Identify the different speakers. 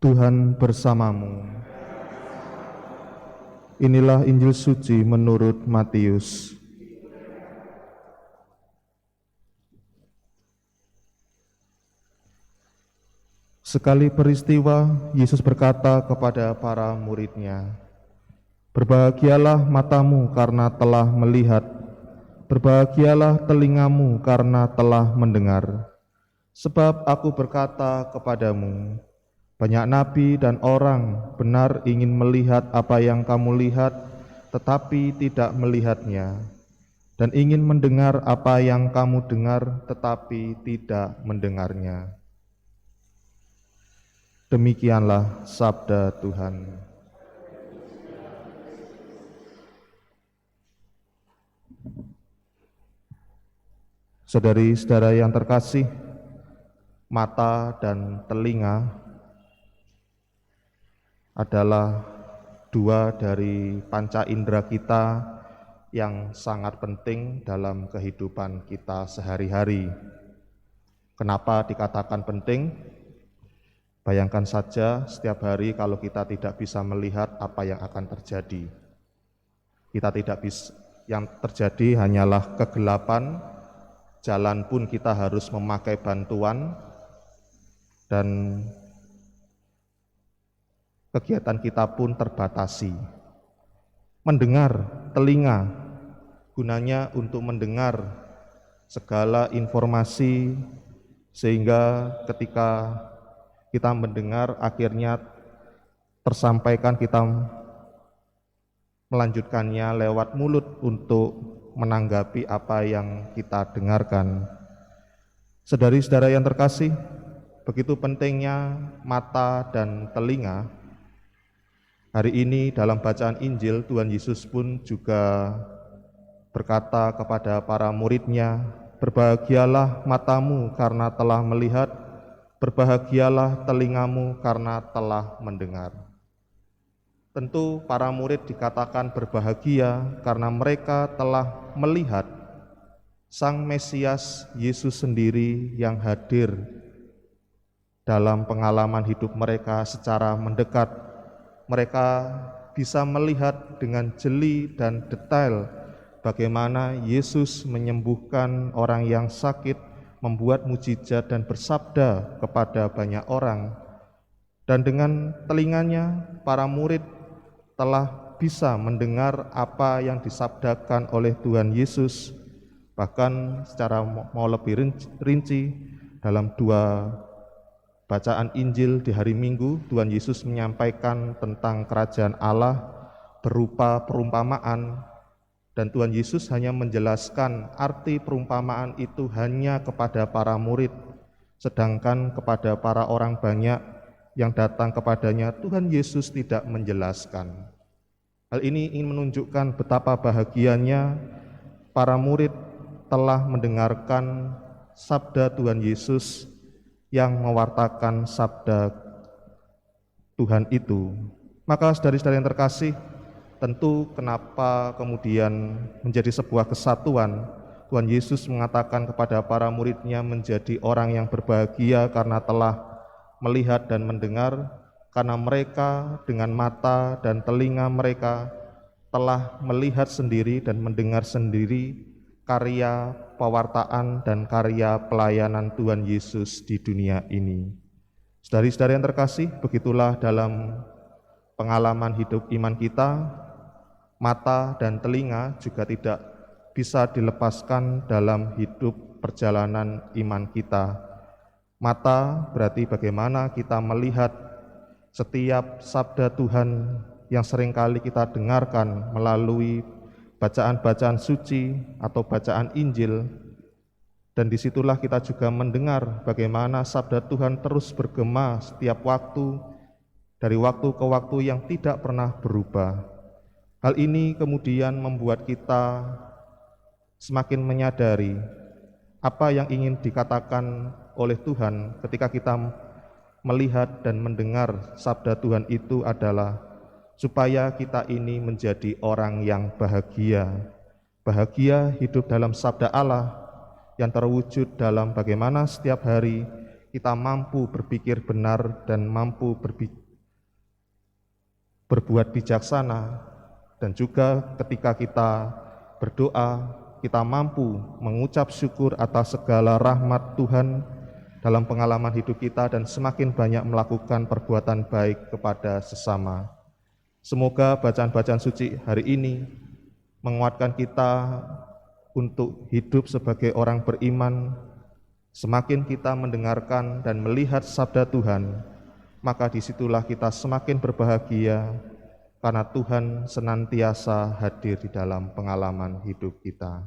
Speaker 1: Tuhan bersamamu. Inilah Injil suci menurut Matius. Sekali peristiwa, Yesus berkata kepada para murid-Nya, "Berbahagialah matamu karena telah melihat, berbahagialah telingamu karena telah mendengar. Sebab aku berkata kepadamu, banyak nabi dan orang benar ingin melihat apa yang kamu lihat, tetapi tidak melihatnya, dan ingin mendengar apa yang kamu dengar, tetapi tidak mendengarnya." Demikianlah sabda Tuhan. Saudari-saudara yang terkasih, mata dan telinga adalah dua dari panca indera kita yang sangat penting dalam kehidupan kita sehari-hari. Kenapa dikatakan penting? Bayangkan saja setiap hari kalau kita tidak bisa melihat apa yang akan terjadi. Kita tidak bisa, yang terjadi hanyalah kegelapan, jalan pun kita harus memakai bantuan, dan kegiatan kita pun terbatasi. Mendengar, telinga, gunanya untuk mendengar segala informasi, sehingga ketika kita mendengar akhirnya tersampaikan, kita melanjutkannya lewat mulut untuk menanggapi apa yang kita dengarkan. Saudari-saudara yang terkasih, begitu pentingnya mata dan telinga. Hari ini dalam bacaan Injil, Tuhan Yesus pun juga berkata kepada para murid-Nya, "Berbahagialah matamu karena telah melihat, berbahagialah telingamu karena telah mendengar." Tentu para murid dikatakan berbahagia karena mereka telah melihat Sang Mesias Yesus sendiri yang hadir dalam pengalaman hidup mereka secara mendekat. Mereka bisa melihat dengan jeli dan detail bagaimana Yesus menyembuhkan orang yang sakit, membuat mujizat dan bersabda kepada banyak orang. Dan dengan telinganya, para murid telah bisa mendengar apa yang disabdakan oleh Tuhan Yesus. Bahkan secara mau lebih rinci, dalam dua bacaan Injil di hari Minggu, Tuhan Yesus menyampaikan tentang kerajaan Allah berupa perumpamaan, dan Tuhan Yesus hanya menjelaskan arti perumpamaan itu hanya kepada para murid, sedangkan kepada para orang banyak yang datang kepadanya, Tuhan Yesus tidak menjelaskan. Hal ini ingin menunjukkan betapa bahagianya para murid telah mendengarkan sabda Tuhan Yesus yang mewartakan sabda Tuhan itu. Maka saudari-saudari yang terkasih, tentu kenapa kemudian menjadi sebuah kesatuan, Tuhan Yesus mengatakan kepada para murid-Nya menjadi orang yang berbahagia karena telah melihat dan mendengar, karena mereka dengan mata dan telinga mereka telah melihat sendiri dan mendengar sendiri karya pewartaan dan karya pelayanan Tuhan Yesus di dunia ini. Saudari-saudari yang terkasih, begitulah dalam pengalaman hidup iman kita, mata dan telinga juga tidak bisa dilepaskan dalam hidup perjalanan iman kita. Mata berarti bagaimana kita melihat setiap sabda Tuhan yang seringkali kita dengarkan melalui bacaan-bacaan suci atau bacaan Injil, dan disitulah kita juga mendengar bagaimana sabda Tuhan terus bergema setiap waktu, dari waktu ke waktu yang tidak pernah berubah. Hal ini kemudian membuat kita semakin menyadari apa yang ingin dikatakan oleh Tuhan ketika kita melihat dan mendengar sabda Tuhan itu adalah supaya kita ini menjadi orang yang bahagia. Bahagia hidup dalam sabda Allah yang terwujud dalam bagaimana setiap hari kita mampu berpikir benar dan mampu berbuat bijaksana, dan juga ketika kita berdoa, kita mampu mengucap syukur atas segala rahmat Tuhan dalam pengalaman hidup kita dan semakin banyak melakukan perbuatan baik kepada sesama. Semoga bacaan-bacaan suci hari ini menguatkan kita untuk hidup sebagai orang beriman. Semakin kita mendengarkan dan melihat sabda Tuhan, maka disitulah kita semakin berbahagia karena Tuhan senantiasa hadir di dalam pengalaman hidup kita.